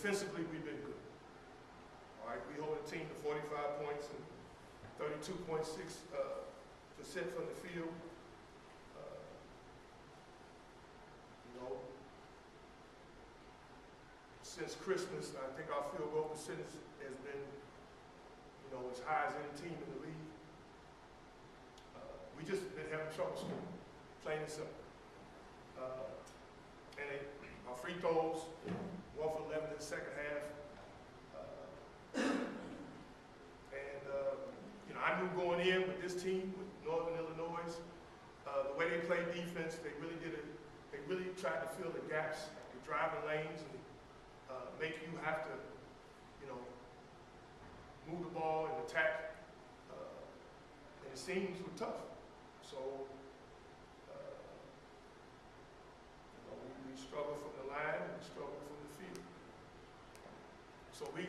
defensively, we've been good. All right, we hold the team to 45 points and 32.6% from the field. You know, since Christmas, I think our field goal percentage has been, you know, as high as any team in the league. We just been having trouble scoring, plain and simple. Our free throws, 1 for 11 in the second half. You know, I knew going in with this team, with Northern Illinois, the way they played defense, they really tried to fill the gaps, the driving lanes, and make you have to, you know, move the ball and attack. And the seams were tough. So, you know, we struggle from the line and we struggle from the field. So we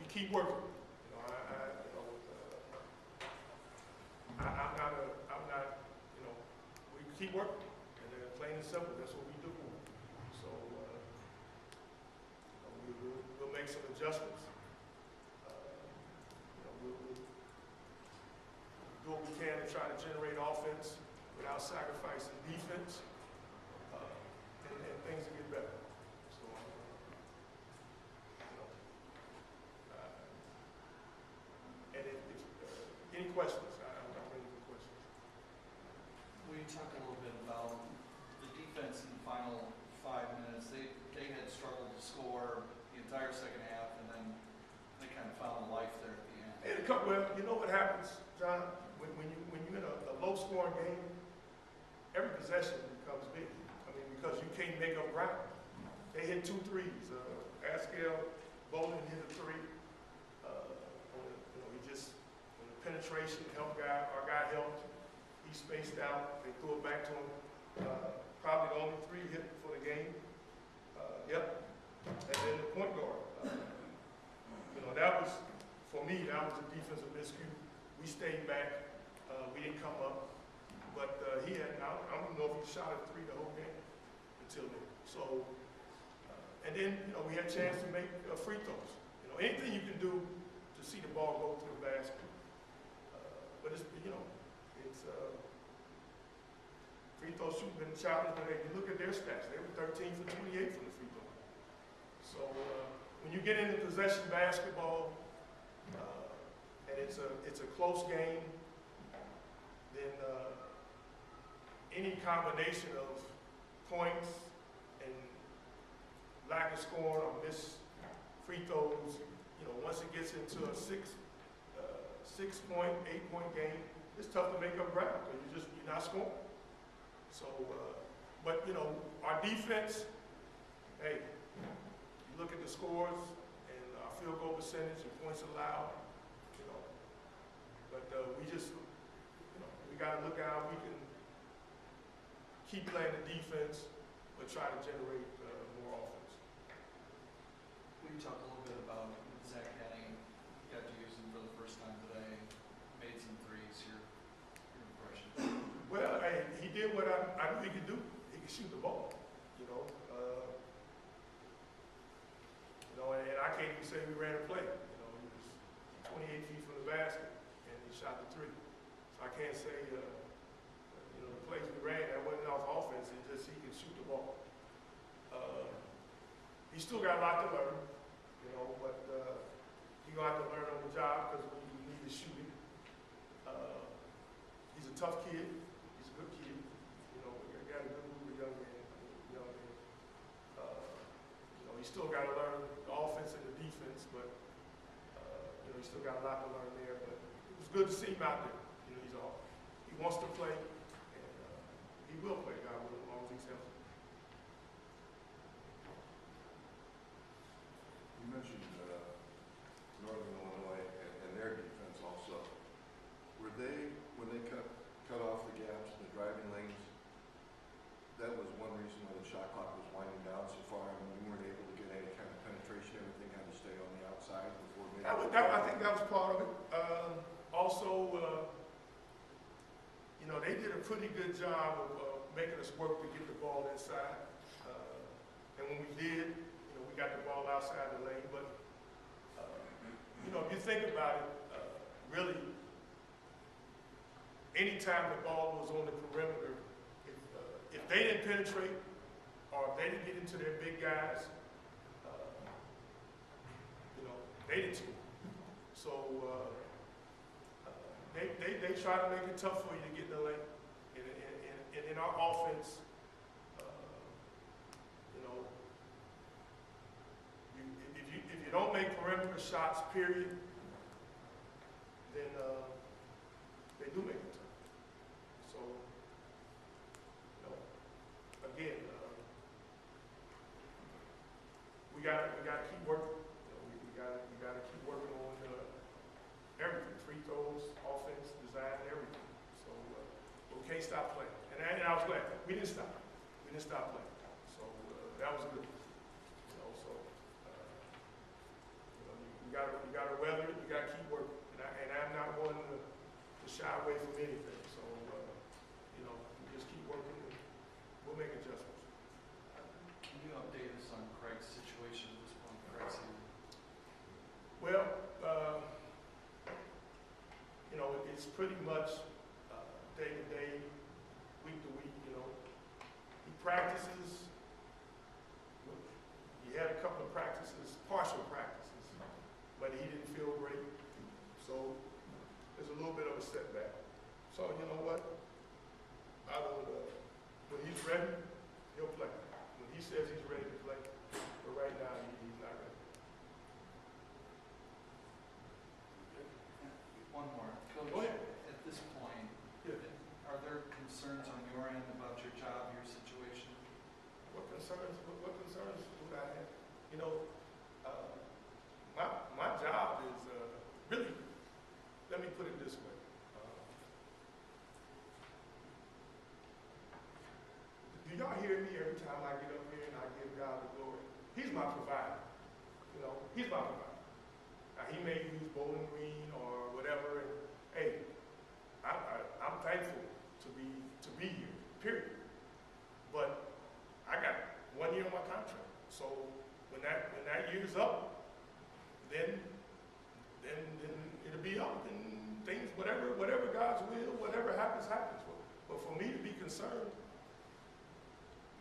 keep working. You know, I'm not, you know, we keep working. And then plain and simple, that's what we do. So, you know, we'll make some adjustments. You know, we'll do what we can to try to generate offense without sacrificing defense, and things will get better. So, you know, and if any questions? I'm ready for questions. We talked a little bit about the defense in the final 5 minutes. They had struggled to score the entire second half, and then they kind of found life there at the end. And well, you know what happens, John? When you're in a low-scoring game, every possession becomes big. I mean, because you can't make up ground. They hit 2 threes. Askell Bowling hit a 3. You know, he just when the penetration helped our guy helped. He spaced out. They threw it back to him. Probably the only 3 hit for the game. Yep. And then the point guard. You know, that was, for me, that was a defensive miscue. We stayed back. We didn't come up. But he had, I don't know if he shot a 3 the whole game until then. So, and then, you know, we had a chance to make free throws. You know, anything you can do to see the ball go to the basket. But it's, you know, it's, free throw shooting been a challenge, but if you look at their stats, they were 13 for 28 from the free throw. So when you get into possession basketball, and it's a close game, then any combination of points and lack of scoring or missed free throws, you know, once it gets into a 6-point, 8-point game, it's tough to make up ground because you're not scoring. So, but you know, our defense, hey, you look at the scores and our field goal percentage and points allowed, you know, but we just, you know, we got to look at how we can keep playing the defense, but try to generate more offense. We talked a little bit about Zach Henning, got to use him for the first time today, made some threes. Your impression? Well, hey, he did what I knew he could do. He could shoot the ball, you know. And I can't even say we ran a play. You know, he was 28 feet from the basket, and he shot the 3. So I can't say, you know, the plays we ran, that wasn't off offense. It's just he could shoot the ball. He still got a lot to learn, you know, but he's going to have to learn on the job because we need to shoot him. He's a tough kid. He's a good kid. You know, we got a good group of young men. You know, he's still got to learn the offense and the defense, but you know, he's still got a lot to learn there. But it was good to see him out there. You know, he wants to play, and he will play, God willing, as long as he's healthy. You mentioned Northern Illinois and their defense also. Were they, when they cut off the gaps, the driving lanes, that was one reason why the shot clock was winding down so far. I mean, you weren't able to get any kind of penetration. Everything had to stay on the outside before. I think that was part of it. Also, you know, they did a pretty good job of making us work to get the ball inside. And when we did, you we got the ball outside the lane, but, if you think about it, really, anytime the ball was on the perimeter, if they didn't penetrate or if they didn't get into their big guys, they didn't score. So they try to make it tough for you to get in the lane. And in our offense, if you don't make perimeter shots, period, then they do make it tough. So, again, we got to keep working. We got to keep working on everything: free throws, offense, design, everything. So we can't stop playing. And I was glad we didn't stop. We didn't stop playing. So that was good. You got to weather it. You got to keep working. And I'm not one to shy away from anything. So we just keep working. And we'll make adjustments. Can you update us on Craig's situation at this point? Craig's here. Well, it's pretty much day to day, week to week. He practices. He had a couple of practices, partial practices, but he didn't feel great. So there's a little bit of a setback. So you know what? I don't. When he's ready, he'll play. When he says he's ready to play, but right now he's not ready. One more. Coach, Go ahead. at this point, Yeah. are there concerns on your end about your job, your situation? What concerns would I have? My job is really. Let me put it this way. Do y'all hear me every time I get up here and I give God the glory? He's my provider. He's my provider. Now he may use Bowling Green or whatever. And hey, I'm thankful to be here. Period. But I got 1 year on my contract. So when that year's up, then it'll be up and things, whatever God's will, whatever happens. But for me to be concerned,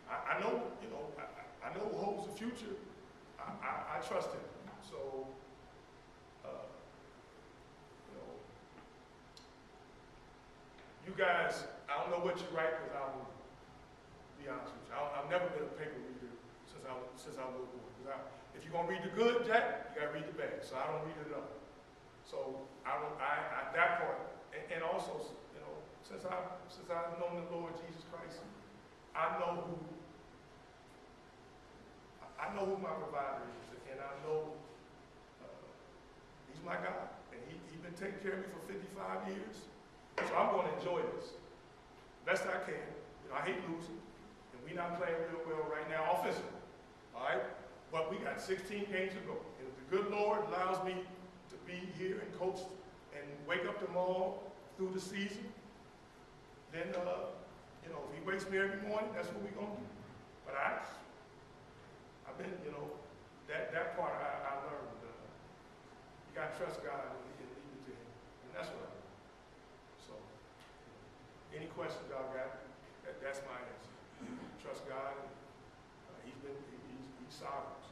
I know, I know who holds the future. I trust him. So, you guys, I don't know what you write because I will be honest with you. I've never been a paper reader since I was born. If you're gonna read the good, Jack, you gotta read the bad. So I don't read it enough. So at that point, and also, since I've known the Lord Jesus Christ, I know who my provider is, and I know he's my God, and he's been taking care of me for 55 years. So I'm going to enjoy this best I can. I hate losing, and we're not playing real well right now offensively. All right, but we got 16 games to go, and if the good Lord allows me to be here and coach and wake up tomorrow through the season, then if he wakes me every morning, that's what we're gonna do. But I've been, that part I learned. You gotta trust God and leave it to Him, and that's what I do. So, any questions y'all got? That's my answer. Trust God. And, he's sovereign.